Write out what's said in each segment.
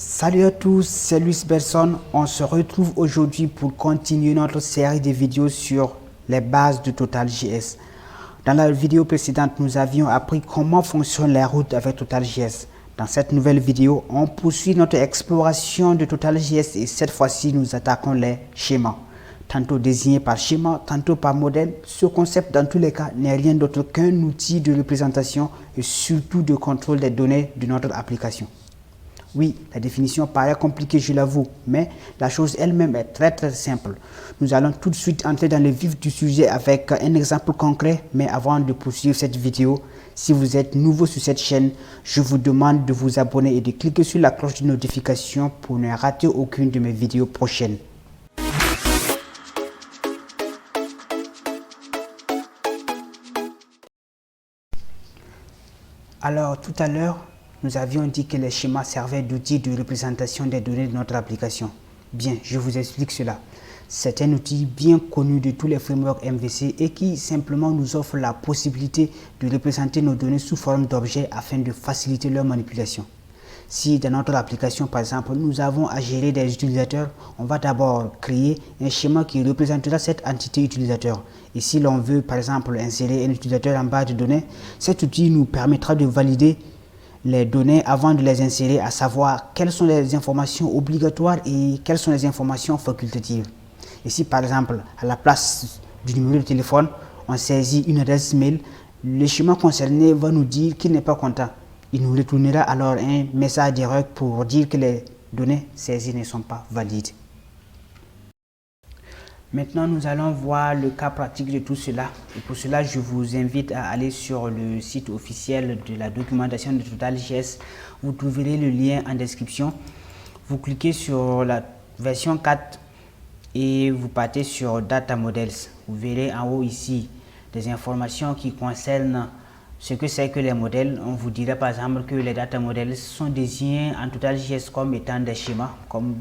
Salut à tous, c'est Luis Berson. On se retrouve aujourd'hui pour continuer notre série de vidéos sur les bases de TotalJS. Dans la vidéo précédente, nous avions appris comment fonctionnent les routes avec TotalJS. Dans cette nouvelle vidéo, on poursuit notre exploration de TotalJS et cette fois-ci, nous attaquons les schémas. Tantôt désignés par schéma, tantôt par modèle. Ce concept, dans tous les cas, n'est rien d'autre qu'un outil de représentation et surtout de contrôle des données de notre application. Oui, la définition paraît compliquée, je l'avoue, mais la chose elle-même est très simple. Nous allons tout de suite entrer dans le vif du sujet avec un exemple concret, mais avant de poursuivre cette vidéo, si vous êtes nouveau sur cette chaîne, je vous demande de vous abonner et de cliquer sur la cloche de notification pour ne rater aucune de mes vidéos prochaines. Alors, tout à l'heure, nous avions dit que les schémas servaient d'outils de représentation des données de notre application. Bien, je vous explique cela. C'est un outil bien connu de tous les frameworks MVC et qui simplement nous offre la possibilité de représenter nos données sous forme d'objets afin de faciliter leur manipulation. Si dans notre application, par exemple, nous avons à gérer des utilisateurs, on va d'abord créer un schéma qui représentera cette entité utilisateur. Et si l'on veut, par exemple, insérer un utilisateur en base de données, cet outil nous permettra de valider les données avant de les insérer, à savoir quelles sont les informations obligatoires et quelles sont les informations facultatives. Et si par exemple, à la place du numéro de téléphone, on saisit une adresse mail, le schéma concerné va nous dire qu'il n'est pas content. Il nous retournera alors un message d'erreur pour dire que les données saisies ne sont pas valides. Maintenant, nous allons voir le cas pratique de tout cela. Et pour cela, je vous invite à aller sur le site officiel de la documentation de TotalJS. Vous trouverez le lien en description. Vous cliquez sur la version 4 et vous partez sur Data Models. Vous verrez en haut ici des informations qui concernent ce que c'est que les modèles. On vous dira par exemple que les Data Models sont désignés en TotalJS comme étant des schémas, comme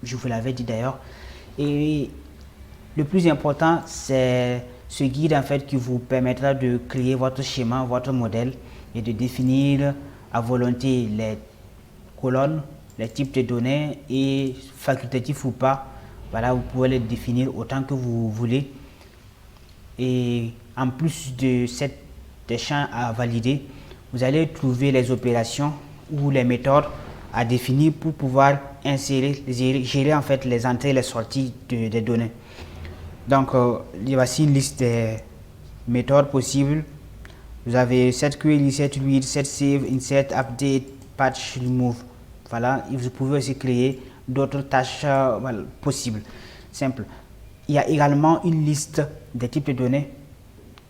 je vous l'avais dit d'ailleurs. Et le plus important, c'est ce guide en fait qui vous permettra de créer votre schéma, votre modèle et de définir à volonté les colonnes, les types de données et facultatifs ou pas. Voilà, vous pouvez les définir autant que vous voulez. Et en plus de des champs à valider, vous allez trouver les opérations ou les méthodes à définir pour pouvoir insérer, gérer en fait les entrées et les sorties des données. Donc, voici une liste des méthodes possibles. Vous avez set query, set read, set save, insert, update, patch, remove. Voilà, et vous pouvez aussi créer d'autres tâches possibles. Simple. Il y a également une liste des types de données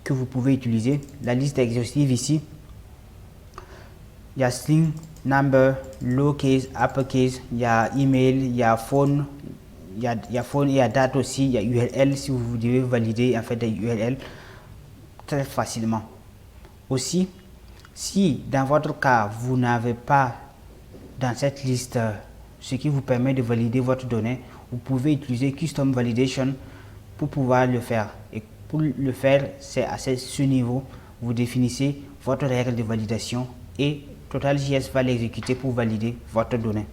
que vous pouvez utiliser. La liste est exhaustive ici. Il y a string, number, lowercase, uppercase, il y a email, il y a phone. Il y a phone, il y a date aussi, il y a URL si vous devez valider en fait des URL très facilement. Aussi, si dans votre cas vous n'avez pas dans cette liste ce qui vous permet de valider votre donnée, vous pouvez utiliser Custom Validation pour pouvoir le faire. Et pour le faire, c'est à ce niveau, vous définissez votre règle de validation et TotalJS va l'exécuter pour valider votre donnée.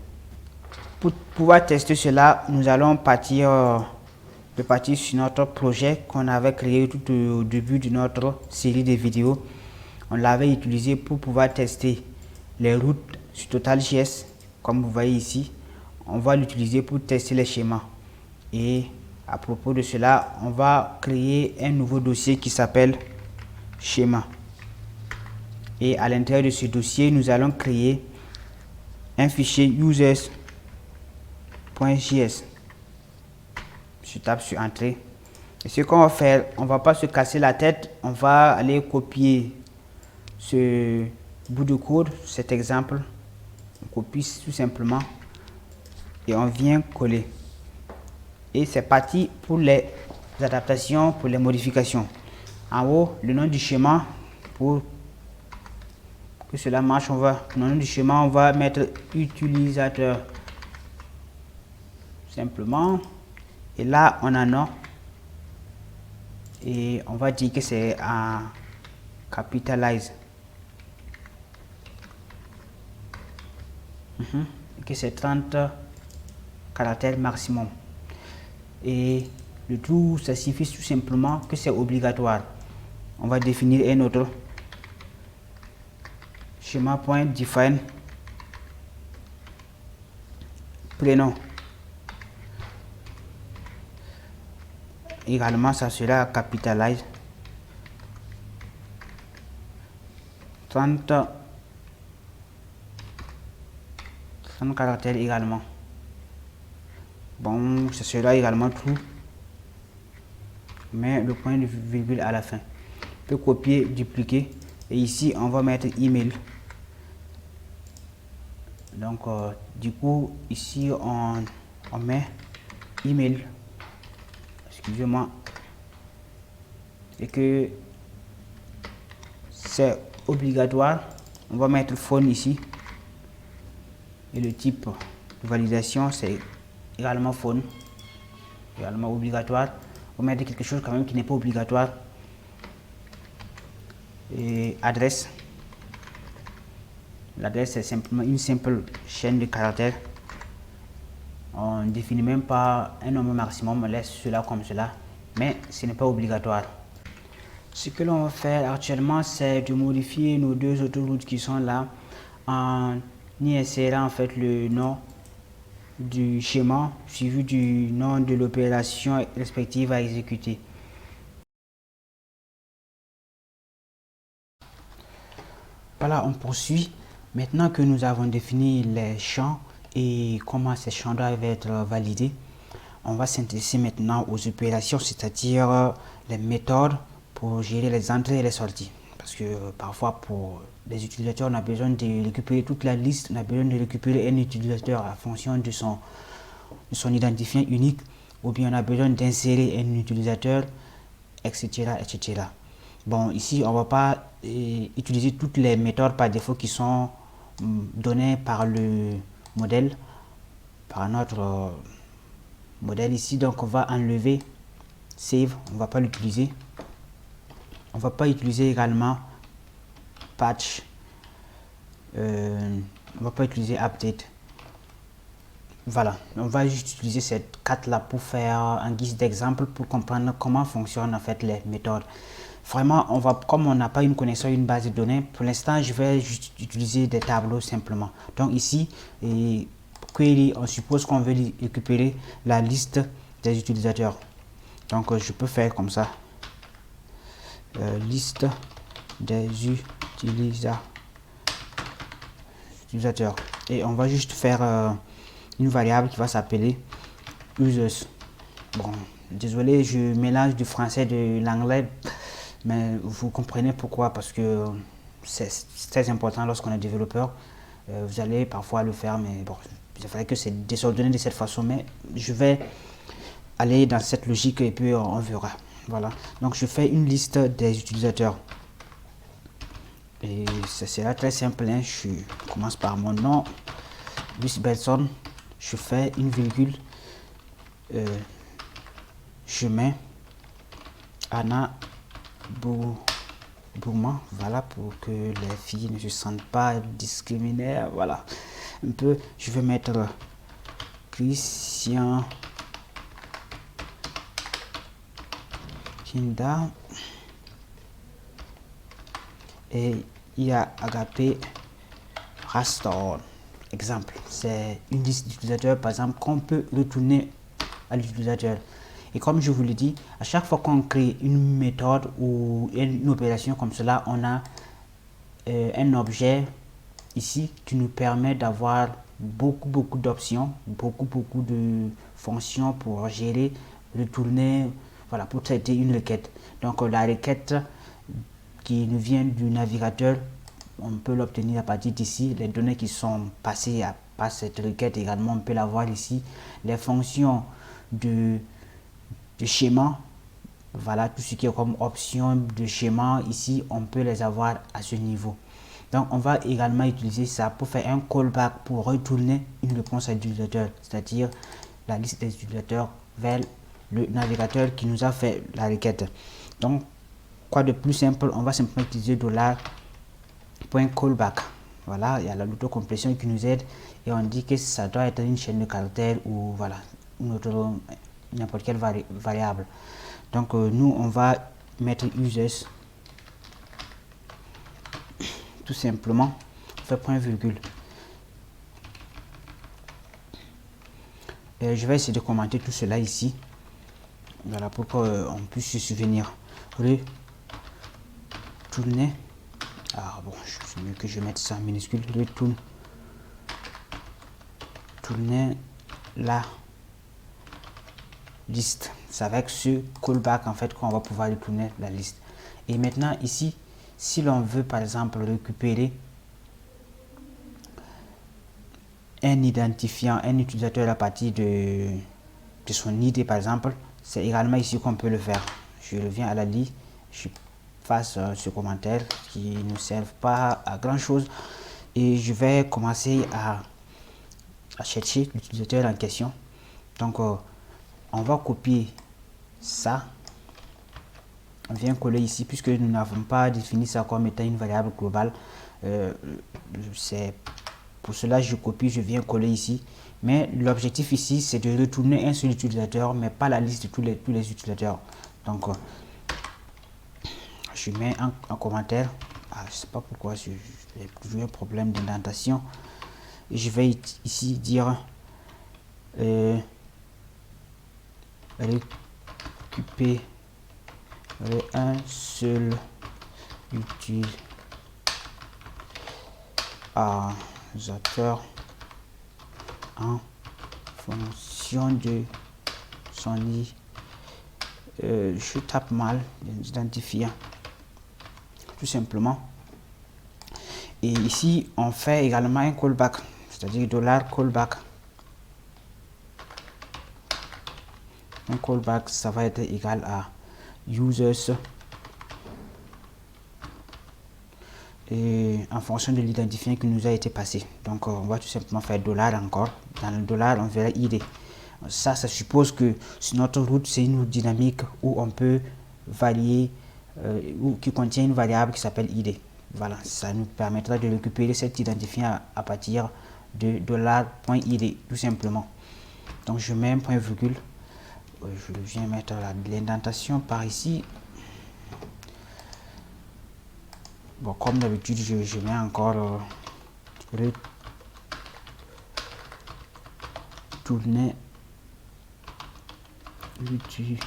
Pour pouvoir tester cela, nous allons partir sur notre projet qu'on avait créé tout au début de notre série de vidéos. On l'avait utilisé pour pouvoir tester les routes sur TotalJS, comme vous voyez ici. On va l'utiliser pour tester les schémas. Et à propos de cela, on va créer un nouveau dossier qui s'appelle schéma. Et à l'intérieur de ce dossier, nous allons créer un fichier users.js. Je tape sur entrée. Et ce qu'on va faire, on va pas se casser la tête, on va aller copier ce bout de code, cet exemple. On copie tout simplement et on vient coller. Et c'est parti pour les adaptations, pour les modifications. En haut, le nom du schéma. Pour que cela marche, le nom du schéma, on va mettre utilisateur. Simplement. Et là, on a nom. Et on va dire que c'est en capitalize. que c'est 30 caractères maximum. Et le tout, ça signifie tout simplement que c'est obligatoire. On va définir un autre schéma.define prénom. Également, ça sera capitalize 30 caractères également. Bon, ce sera également true, mais le point de virgule à la fin. On peut copier, dupliquer, et ici on va mettre email. Donc du coup ici on met email, excusez-moi, et que c'est obligatoire. On va mettre phone ici, et le type de validation c'est également phone, également obligatoire. On va mettre quelque chose quand même qui n'est pas obligatoire. Et adresse, l'adresse c'est simplement une simple chaîne de caractères. On ne définit même pas un nombre maximum, on laisse cela comme cela, mais ce n'est pas obligatoire. Ce que l'on va faire actuellement, c'est de modifier nos deux autoroutes qui sont là en y insérant en fait le nom du schéma suivi du nom de l'opération respective à exécuter. Voilà, on poursuit. Maintenant que nous avons défini les champs et comment ces champs doivent être validés, on va s'intéresser maintenant aux opérations, c'est-à-dire les méthodes pour gérer les entrées et les sorties. Parce que parfois, pour les utilisateurs, on a besoin de récupérer toute la liste, on a besoin de récupérer un utilisateur en fonction de son identifiant unique, ou bien on a besoin d'insérer un utilisateur, etc., etc. Bon, ici, on ne va pas utiliser toutes les méthodes par défaut qui sont données par le modèle, par notre modèle ici. Donc, on va enlever save, on ne va pas l'utiliser. On ne va pas utiliser également patch, on ne va pas utiliser update. Voilà, on va juste utiliser cette carte là pour faire en guise d'exemple pour comprendre comment fonctionnent en fait les méthodes. Vraiment, comme on n'a pas une connexion à une base de données, pour l'instant, je vais juste utiliser des tableaux simplement. Donc ici, query, on suppose qu'on veut récupérer la liste des utilisateurs. Donc je peux faire comme ça. Liste des utilisateurs. Et on va juste faire une variable qui va s'appeler users. Bon, désolé, je mélange du français et de l'anglais, mais vous comprenez pourquoi, parce que c'est très important lorsqu'on est développeur. Vous allez parfois le faire, mais bon, c'est vrai que c'est désordonné de cette façon, mais je vais aller dans cette logique et puis on verra. Voilà, donc je fais une liste des utilisateurs. Et ça sera très simple, hein. Je commence par mon nom, Luis Belson, je fais une virgule, je mets Anna Bourman, voilà, pour que les filles ne se sentent pas discriminées. Voilà, un peu, je vais mettre Christian Kinda et il y a Agapé Rastor. Exemple, c'est une liste d'utilisateurs par exemple qu'on peut retourner à l'utilisateur. Et comme je vous l'ai dit, à chaque fois qu'on crée une méthode ou une opération comme cela, on a un objet ici qui nous permet d'avoir beaucoup d'options, beaucoup de fonctions pour gérer, retourner, voilà, pour traiter une requête. Donc la requête qui nous vient du navigateur, on peut l'obtenir à partir d'ici. Les données qui sont passées par cette requête également, on peut la voir ici. Les fonctions de schéma, voilà, tout ce qui est comme option de schéma ici, on peut les avoir à ce niveau. Donc on va également utiliser ça pour faire un callback, pour retourner une réponse à l'utilisateur, c'est-à-dire la liste des utilisateurs vers le navigateur qui nous a fait la requête. Donc quoi de plus simple, on va simplement utiliser $.callback. Voilà, il y a l'autocomplétion qui nous aide et on dit que ça doit être une chaîne de caractères ou voilà, n'importe quelle variable. Donc nous on va mettre users, tout simplement, on fait point virgule. Et je vais essayer de commenter tout cela ici, voilà, pour qu'on puisse se souvenir. Retourner, bon, c'est mieux que je mette ça en minuscule. Tourner la liste. C'est avec ce callback en fait qu'on va pouvoir retourner la liste. Et maintenant ici, si l'on veut par exemple récupérer un identifiant, un utilisateur à partir de son ID par exemple, c'est également ici qu'on peut le faire. Je reviens à la liste, je passe ce commentaire qui ne sert pas à grand chose et je vais commencer à chercher l'utilisateur en question. Donc on va copier ça, on vient coller ici puisque nous n'avons pas défini ça comme étant une variable globale. C'est pour cela je copie, je viens coller ici, mais l'objectif ici c'est de retourner un seul utilisateur mais pas la liste de tous les utilisateurs. Donc je mets un commentaire, je sais pas pourquoi j'ai toujours un problème d'indentation, et je vais ici dire récupérer un seul utilisateur en fonction de son ID. Je tape mal l'identifiant, tout simplement. Et ici on fait également un callback, c'est-à-dire $callback. Un callback, ça va être égal à users et en fonction de l'identifiant qui nous a été passé. Donc on va tout simplement faire $. Encore dans le $, on verra ID. Ça suppose que sur notre route, c'est une route dynamique où on peut varier ou qui contient une variable qui s'appelle ID. Voilà, ça nous permettra de récupérer cet identifiant à partir de $.id, tout simplement. Donc je mets un point virgule, je viens mettre l'indentation par ici. Bon, comme d'habitude, je mets encore retourner l'utilisateur.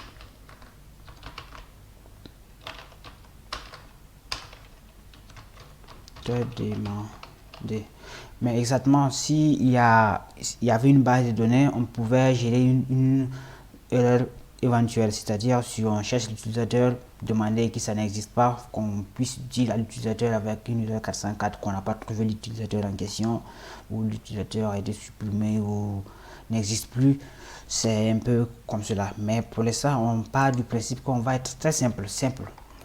Demander. Mais exactement, si il y avait une base de données, on pouvait gérer une erreur éventuelle, c'est-à-dire si on cherche l'utilisateur, demander que ça n'existe pas, qu'on puisse dire à l'utilisateur avec une erreur 404 qu'on n'a pas trouvé l'utilisateur en question, ou l'utilisateur a été supprimé ou n'existe plus. C'est un peu comme cela, mais pour l'instant on part du principe qu'on va être très simple.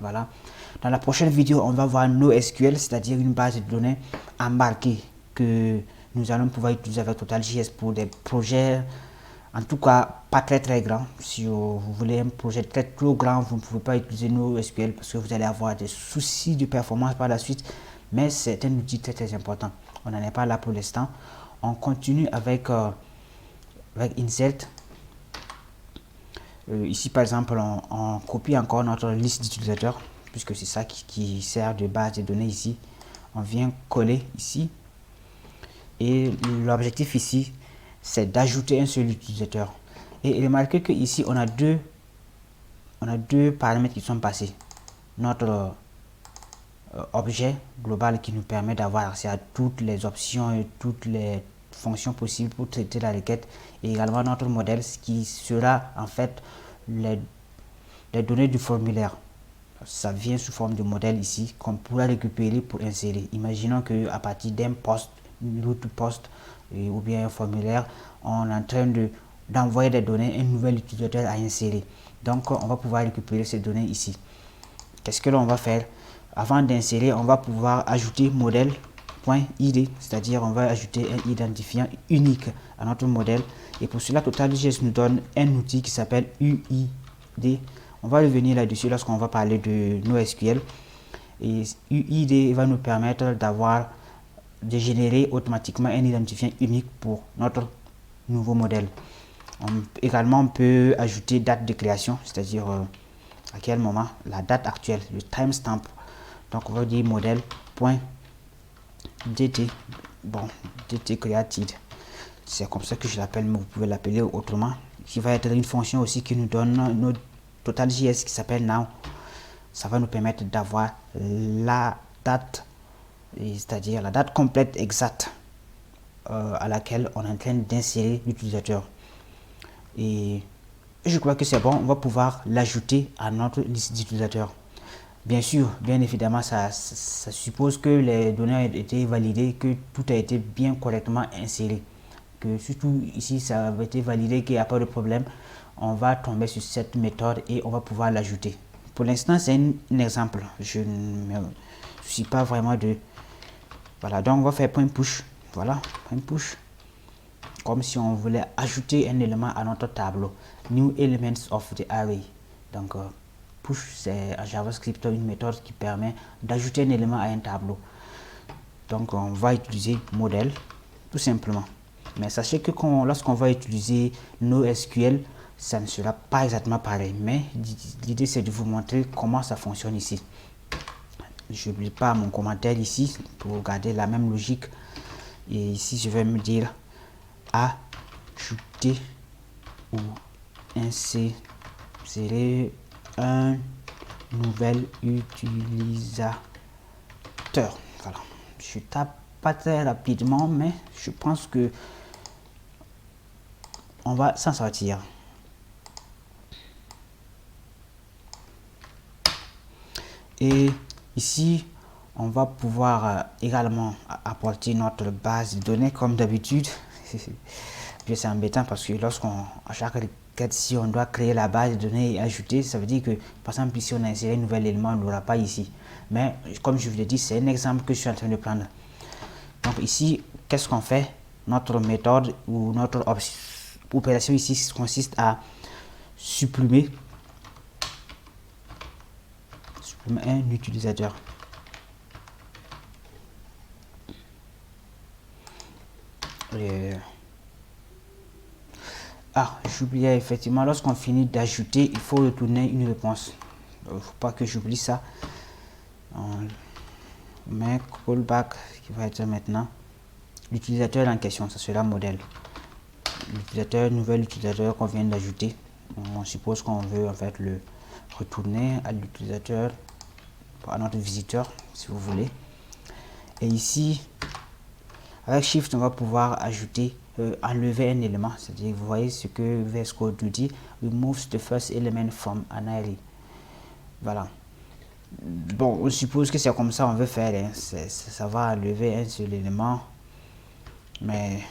Voilà. Dans la prochaine vidéo, on va voir NoSQL, c'est-à-dire une base de données embarquée que nous allons pouvoir utiliser avec TotalJS pour des projets, en tout cas pas très grand. Si vous voulez un projet trop grand, vous ne pouvez pas utiliser NoSQL parce que vous allez avoir des soucis de performance par la suite, mais c'est un outil très important. On n'en est pas là pour l'instant. On continue avec insert. Ici par exemple, on copie encore notre liste d'utilisateurs, puisque c'est ça qui sert de base de données ici. On vient coller ici et l'objectif ici c'est d'ajouter un seul utilisateur. Et remarquez que ici on a deux paramètres qui sont passés. Notre objet global qui nous permet d'avoir accès à toutes les options et toutes les fonctions possibles pour traiter la requête, et également notre modèle qui sera en fait les données du formulaire. Ça vient sous forme de modèle ici qu'on pourra récupérer pour insérer. Imaginons que à partir d'un post, une route post ou bien un formulaire, on est en train d'envoyer des données, un nouvel utilisateur à insérer. Donc on va pouvoir récupérer ces données ici. Qu'est-ce que l'on va faire? Avant d'insérer, on va pouvoir ajouter modèle.id, c'est-à-dire on va ajouter un identifiant unique à notre modèle, et pour cela TotalJS nous donne un outil qui s'appelle UID. On va revenir là-dessus lorsqu'on va parler de NoSQL. Et UID va nous permettre d'avoir de générer automatiquement un identifiant unique pour notre nouveau modèle. Également, on peut ajouter date de création, c'est-à-dire à quel moment, la date actuelle, le timestamp. Donc on va dire modèle.dt, bon, dt created, c'est comme ça que je l'appelle, mais vous pouvez l'appeler autrement, qui va être une fonction aussi qui nous donne notre total.js qui s'appelle now. Ça va nous permettre d'avoir la date, c'est-à-dire la date complète exacte à laquelle on est en train d'insérer l'utilisateur. Et je crois que c'est bon, on va pouvoir l'ajouter à notre liste d'utilisateurs. Bien sûr, bien évidemment, ça suppose que les données ont été validées, que tout a été bien correctement inséré. Que surtout ici, ça a été validé qu'il n'y a pas de problème. On va tomber sur cette méthode et on va pouvoir l'ajouter. Pour l'instant, c'est un exemple. Je ne suis pas vraiment de... Voilà, donc on va faire point push. Voilà, point push. Comme si on voulait ajouter un élément à notre tableau. New elements of the array. Donc, push, c'est en JavaScript une méthode qui permet d'ajouter un élément à un tableau. Donc, on va utiliser modèle, tout simplement. Mais sachez que lorsqu'on va utiliser NoSQL, ça ne sera pas exactement pareil. Mais l'idée, c'est de vous montrer comment ça fonctionne ici. Je n'oublie pas mon commentaire ici pour garder la même logique. Et ici, je vais me dire ajouter ou insérer un nouvel utilisateur. Voilà. Je tape pas très rapidement, mais je pense que on va s'en sortir. Et ici, on va pouvoir également apporter notre base de données comme d'habitude. C'est embêtant parce que lorsqu'on, à chaque requête, si on doit créer la base de données et ajouter, ça veut dire que, par exemple, ici on a inséré un nouvel élément, on ne l'aura pas ici. Mais comme je vous l'ai dit, c'est un exemple que je suis en train de prendre. Donc ici, qu'est-ce qu'on fait? Notre méthode ou notre opération ici consiste à supprimer un utilisateur. J'oubliais effectivement, lorsqu'on finit d'ajouter, il faut retourner une réponse. Il ne faut pas que j'oublie ça. On met callback qui va être maintenant l'utilisateur en question, ça sera modèle. L'utilisateur, nouvel utilisateur qu'on vient d'ajouter. On suppose qu'on veut en fait le retourner à l'utilisateur, à notre visiteur, si vous voulez. Et ici, avec Shift, on va pouvoir ajouter, enlever un élément. C'est-à-dire, vous voyez ce que VS Code nous dit, remove the first element from an array. Voilà. Bon, on suppose que c'est comme ça on veut faire. Hein. Ça va enlever un seul élément. Mais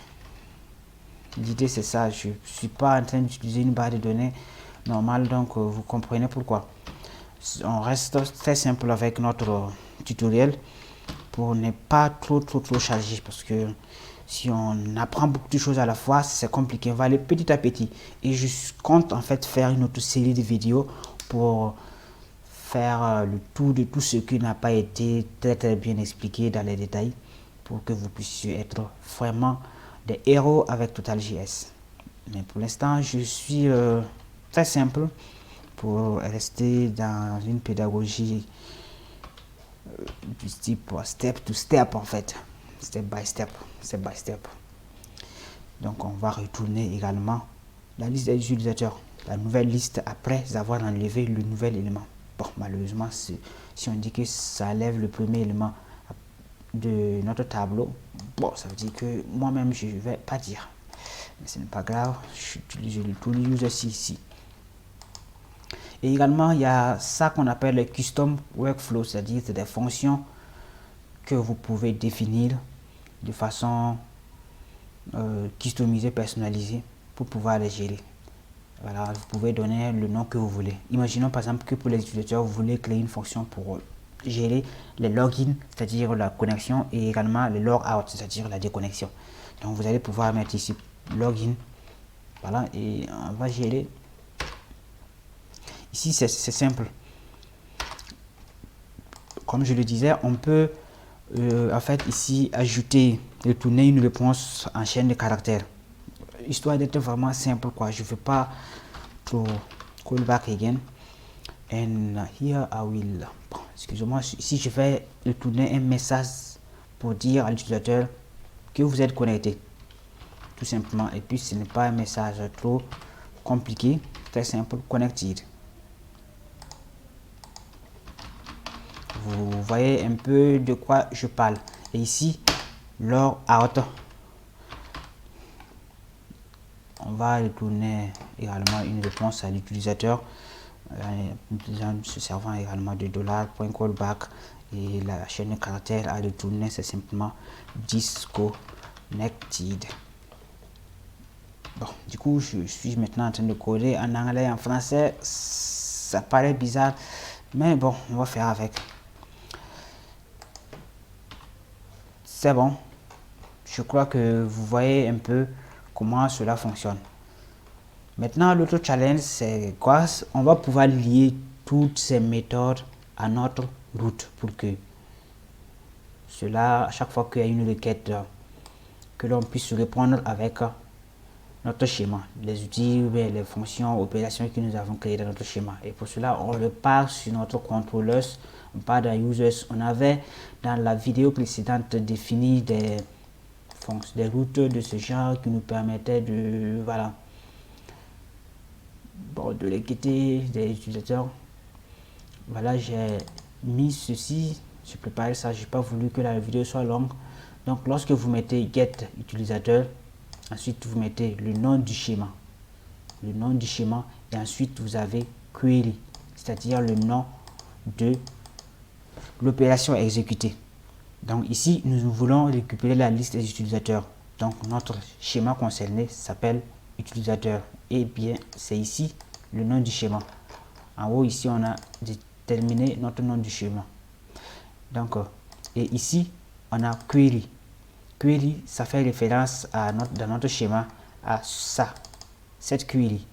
l'idée, c'est ça. Je ne suis pas en train d'utiliser une barre de données normale, donc vous comprenez pourquoi. On reste très simple avec notre tutoriel pour ne pas trop charger, parce que si on apprend beaucoup de choses à la fois, c'est compliqué. On va aller petit à petit. Et je compte en fait faire une autre série de vidéos pour faire le tour de tout ce qui n'a pas été très bien expliqué dans les détails, pour que vous puissiez être vraiment des héros avec TotalJS. Mais pour l'instant, je suis très simple pour rester dans une pédagogie du type step to step en fait, step by step. Donc on va retourner également la liste des utilisateurs, la nouvelle liste après avoir enlevé le nouvel élément. Bon, malheureusement, si on dit que ça enlève le premier élément de notre tableau, bon, ça veut dire que moi-même je ne vais pas dire, mais ce n'est pas grave, j'utilise le tool user ici. Et également, il y a ça qu'on appelle le custom workflow, c'est-à-dire des fonctions que vous pouvez définir de façon customisée, personnalisée pour pouvoir les gérer. Voilà, vous pouvez donner le nom que vous voulez. Imaginons par exemple que pour les utilisateurs, vous voulez créer une fonction pour gérer les logins, c'est-à-dire la connexion, et également le logout, c'est-à-dire la déconnexion. Donc vous allez pouvoir mettre ici login, voilà, et on va gérer. Ici, c'est simple. Comme je le disais, on peut en fait ici ajouter, retourner une réponse en chaîne de caractères, histoire d'être vraiment simple quoi. Je veux pas to call back again and here I will, bon, excusez-moi, ici je vais retourner un message pour dire à l'utilisateur que vous êtes connecté, tout simplement. Et puis ce n'est pas un message trop compliqué, très simple, connected. Vous voyez un peu de quoi je parle. Et ici log out, on va retourner également une réponse à l'utilisateur se servant également de $.callback, et la chaîne de caractères à retourner c'est simplement disconnected. Bon, du coup je suis maintenant en train de coder en anglais, en français, ça paraît bizarre mais bon, on va faire avec. C'est bon, je crois que vous voyez un peu comment cela fonctionne. Maintenant, l'autre challenge, c'est quoi? On va pouvoir lier toutes ces méthodes à notre route pour que cela, à chaque fois qu'il y a une requête, que l'on puisse répondre avec notre schéma, les outils, les fonctions, opérations que nous avons créées dans notre schéma. Et pour cela, on repart sur notre contrôleur, on part dans users. On avait dans la vidéo précédente défini des routes de ce genre qui nous permettaient de, voilà, bon, de l'équité des utilisateurs. Voilà, j'ai mis ceci, j'ai préparé ça, j'ai pas voulu que la vidéo soit longue. Donc lorsque vous mettez get utilisateur, ensuite vous mettez le nom du schéma, et ensuite vous avez query, c'est-à-dire le nom de l'opération exécutée. Donc ici nous voulons récupérer la liste des utilisateurs, donc notre schéma concerné s'appelle utilisateur, et bien c'est ici le nom du schéma. En haut ici on a déterminé notre nom du schéma. Donc et ici on a query. Query, ça fait référence à dans notre schéma à ça, cette query.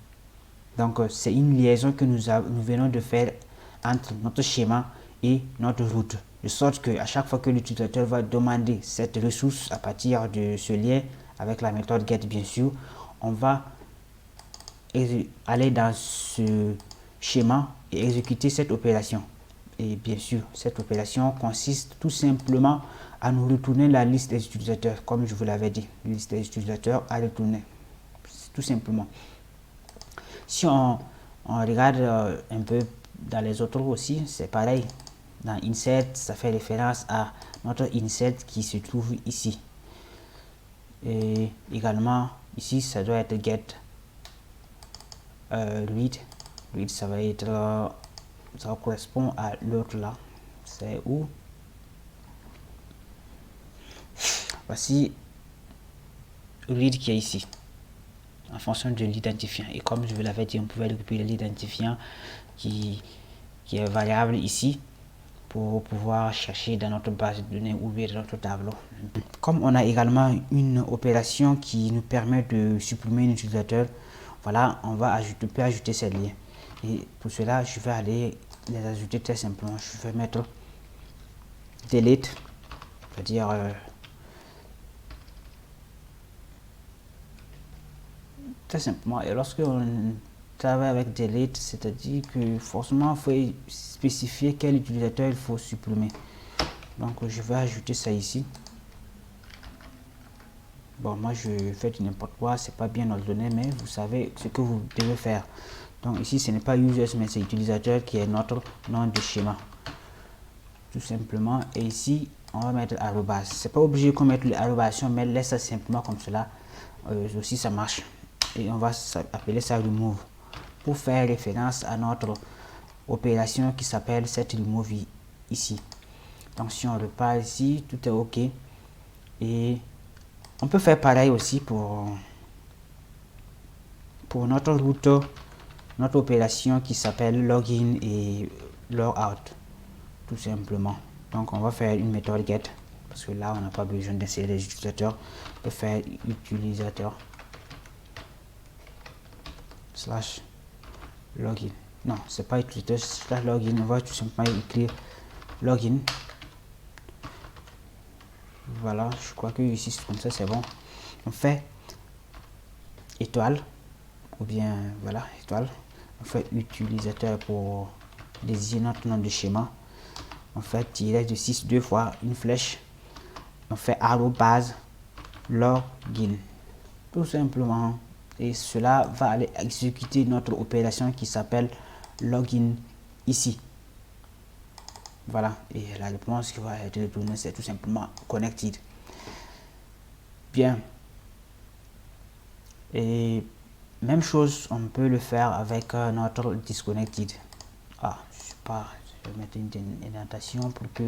Donc c'est une liaison que nous venons de faire entre notre schéma et notre route, de sorte que à chaque fois que l'utilisateur va demander cette ressource à partir de ce lien avec la méthode get, bien sûr, on va aller dans ce schéma et exécuter cette opération. Et bien sûr, cette opération consiste tout simplement à nous retourner la liste des utilisateurs, comme je vous l'avais dit, la liste des utilisateurs à retourner, tout simplement. Si on regarde un peu dans les autres aussi, c'est pareil. Dans insert, ça fait référence à notre insert qui se trouve ici. Et également, ici, ça doit être get read. Read, ça va être, ça correspond à l'autre là. C'est où? Voici read qui est ici, en fonction de l'identifiant. Et comme je vous l'avais dit, on pouvait récupérer l'identifiant qui est variable ici pour pouvoir chercher dans notre base de données ou bien dans notre tableau. Comme on a également une opération qui nous permet de supprimer un utilisateur, voilà, on va peut ajouter ces liens. Et pour cela, je vais aller les ajouter très simplement. Je vais mettre delete, c'est-à-dire très simplement. Et lorsque on travaille avec delete, c'est-à-dire que forcément il faut spécifier quel utilisateur il faut supprimer. Donc je vais ajouter ça ici. Bon, moi je fais du n'importe quoi, c'est pas bien ordonné, mais vous savez ce que vous devez faire. Donc ici ce n'est pas users mais c'est utilisateur qui est notre nom de schéma, tout simplement. Et ici on va mettre arrobas. C'est pas obligé qu'on mette l'arrobas, mais laisse ça simplement comme cela, aussi ça marche. Et on va appeler ça remove pour faire référence à notre opération qui s'appelle set remove ici. Donc si on repart ici, tout est ok. Et on peut faire pareil aussi pour notre route, notre opération qui s'appelle login et logout, tout simplement. Donc on va faire une méthode get, parce que là on n'a pas besoin d'insérer les utilisateurs. On peut faire utilisateur slash login. Non, c'est pas utilisateur slash login. On va tout simplement écrire login Voilà, je crois que ici comme ça c'est bon. On fait étoile, ou bien voilà, étoile. On fait utilisateur pour désigner notre nom de schéma. On fait tiret de 6 deux fois, une flèche. On fait arrobase login. Tout simplement. Et cela va aller exécuter notre opération qui s'appelle login ici. Voilà. Et la réponse qui va être retournée, c'est tout simplement connected. Bien. Et même chose, on peut le faire avec notre disconnected. Ah, je sais pas, je vais mettre une indentation pour que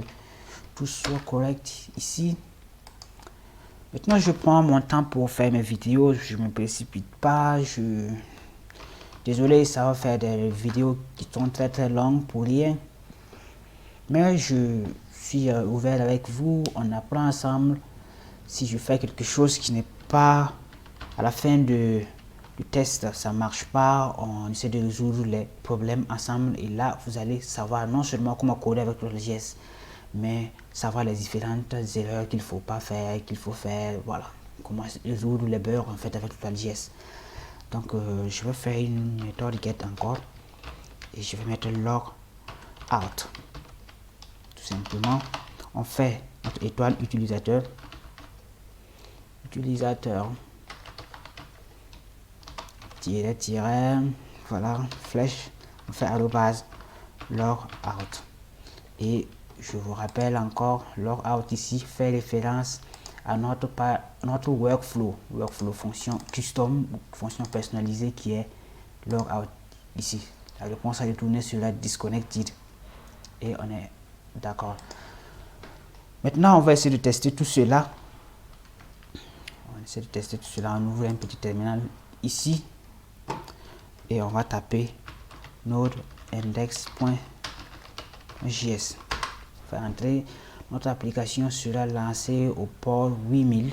tout soit correct ici. Maintenant, je prends mon temps pour faire mes vidéos. Je me précipite pas. Désolé, ça va faire des vidéos qui sont très longues pour rien. Mais je suis ouvert avec vous. On apprend ensemble. Si je fais quelque chose qui n'est pas à la fin du test, ça marche pas, on essaie de résoudre les problèmes ensemble. Et là, vous allez savoir non seulement comment coder avec Node.js, mais savoir les différentes erreurs qu'il faut pas faire, qu'il faut faire, voilà, comment résoudre les bugs en fait avec Node.js. Donc je vais faire une méthode get encore et je vais mettre log out. Tout simplement, on fait notre étoile utilisateur, tiret, voilà, flèche, on fait arrobase log out. Et je vous rappelle encore, log out ici fait référence à notre workflow, fonction custom, fonction personnalisée qui est log out ici. La réponse a retourné sur la disconnected et on est d'accord. Maintenant, on va essayer de tester tout cela. On ouvre un petit terminal ici et on va taper node index.js. Faire entrer notre application sera lancée au port 8000.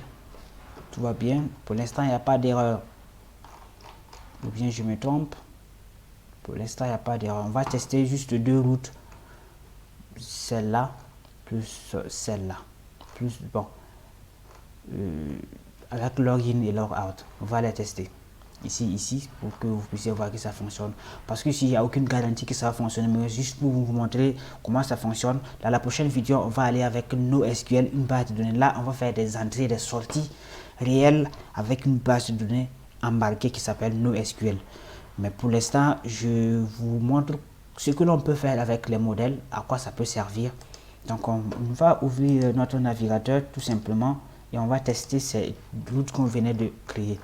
Tout va bien. Pour l'instant, il n'y a pas d'erreur. Ou bien je me trompe. Pour l'instant, il n'y a pas d'erreur. On va tester juste deux routes. Celle-là plus celle-là. Plus bon. Avec login et logout. On va les tester. Ici, pour que vous puissiez voir que ça fonctionne. Parce que s'il n'y a aucune garantie que ça va fonctionner, mais juste pour vous montrer comment ça fonctionne, dans la prochaine vidéo, on va aller avec NoSQL, une base de données. Là, on va faire des entrées, des sorties réelles avec une base de données embarquée qui s'appelle NoSQL. Mais pour l'instant, je vous montre ce que l'on peut faire avec les modèles, à quoi ça peut servir. Donc, on va ouvrir notre navigateur tout simplement et on va tester ces routes qu'on venait de créer.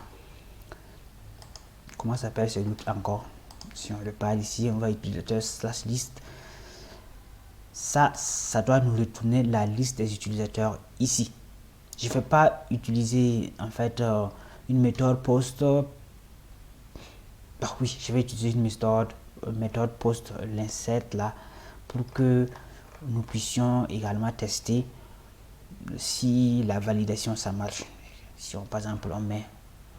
Comment s'appelle ce route encore? Si on le parle ici, on va utilisateur / liste. Ça doit nous retourner la liste des utilisateurs ici. Je ne vais pas utiliser en fait une méthode post. Oui, je vais utiliser une méthode post l'insert là pour que nous puissions également tester si la validation ça marche. Si on, par exemple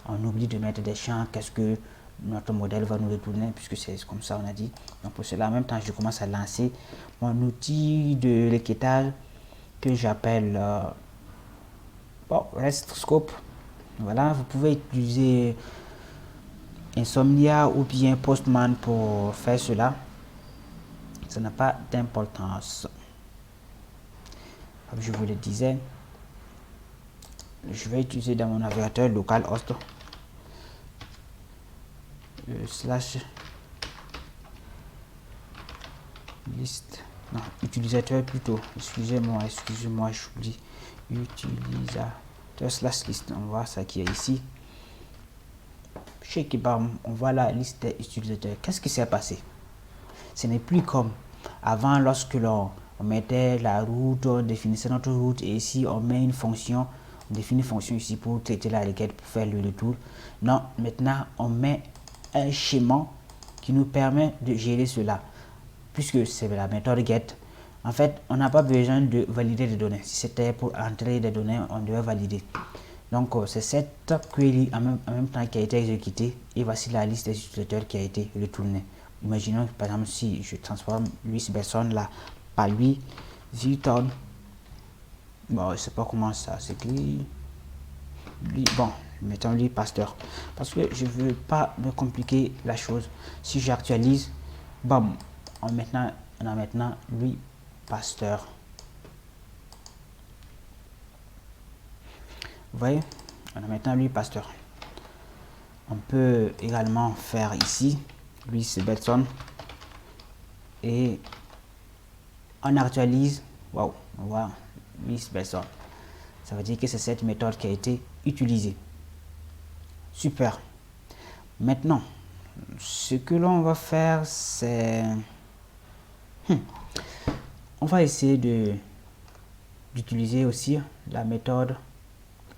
on oublie de mettre des champs, qu'est-ce que notre modèle va nous retourner, puisque c'est comme ça on a dit. Donc pour cela, en même temps, je commence à lancer mon outil de requêtage que j'appelle REST Scope. Voilà, vous pouvez utiliser Insomnia ou bien Postman pour faire cela. Ça n'a pas d'importance. Comme je vous le disais, je vais utiliser dans mon navigateur localhost / liste, non, utilisateur plutôt, excusez-moi, j'oublie, utilisateur / liste, on voit ça qui est ici. Chez Kibam, on voit la liste des utilisateurs. Qu'est-ce qui s'est passé? Ce n'est plus comme avant lorsque l'on mettait la route, on définissait notre route et ici on met une fonction, on définit une fonction ici pour traiter la requête, pour faire le retour. Non, maintenant on met un schéma qui nous permet de gérer cela, puisque c'est la méthode get. En fait, on n'a pas besoin de valider des données. Si c'était pour entrer des données, on devait valider. Donc c'est cette query en même temps qui a été exécutée et voici la liste des utilisateurs qui a été retournée. Imaginons par exemple si je transforme Louis Besson là par Louis Vuitton. Bon, je sais pas comment ça s'écrit. Bon, mettons lui pasteur. Parce que je veux pas me compliquer la chose. Si j'actualise, bam, on a maintenant lui pasteur. Vous voyez, on a maintenant lui pasteur. On peut également faire ici lui c'est Benson et on actualise. Waouh, on voit lui Benson. Ça veut dire que c'est cette méthode qui a été utilisée. Super. Maintenant, ce que l'on va faire, c'est on va essayer d'utiliser aussi la méthode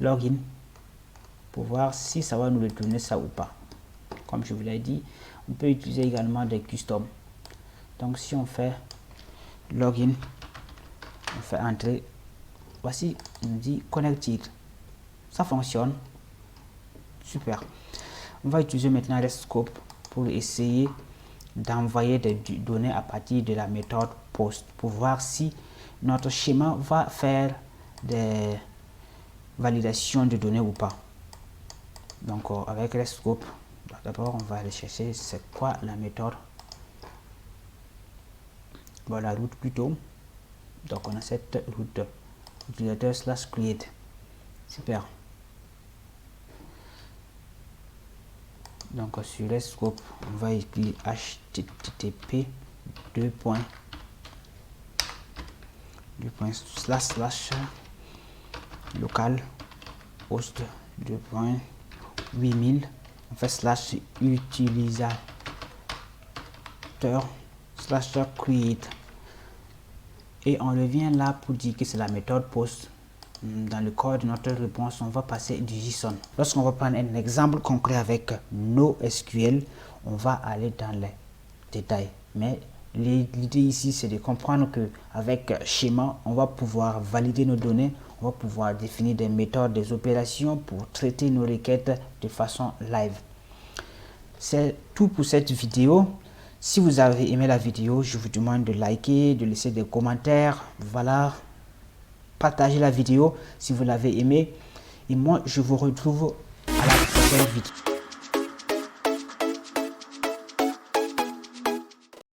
login pour voir si ça va nous retourner ça ou pas. Comme je vous l'ai dit, on peut utiliser également des custom. Donc si on fait login, on fait entrer, voici, on dit connected, ça fonctionne, super. On va utiliser maintenant REST-Scope pour essayer d'envoyer des données à partir de la méthode post pour voir si notre schéma va faire des validations de données ou pas. Donc avec REST-Scope, d'abord on va aller chercher c'est quoi la méthode, bon, la route plutôt. Donc on a cette route utilisateur / create, super. Donc sur REST-Scope on va écrire http local host 2.8000 on fait /utilisateur / create et on revient là pour dire que c'est la méthode post. Dans le corps de notre réponse, on va passer du JSON. Lorsqu'on va prendre un exemple concret avec NoSQL, on va aller dans les détails. Mais l'idée ici, c'est de comprendre que avec schéma, on va pouvoir valider nos données, on va pouvoir définir des méthodes, des opérations pour traiter nos requêtes de façon live. C'est tout pour cette vidéo. Si vous avez aimé la vidéo, je vous demande de liker, de laisser des commentaires. Voilà. Partagez la vidéo si vous l'avez aimé. Et moi, je vous retrouve à la prochaine vidéo.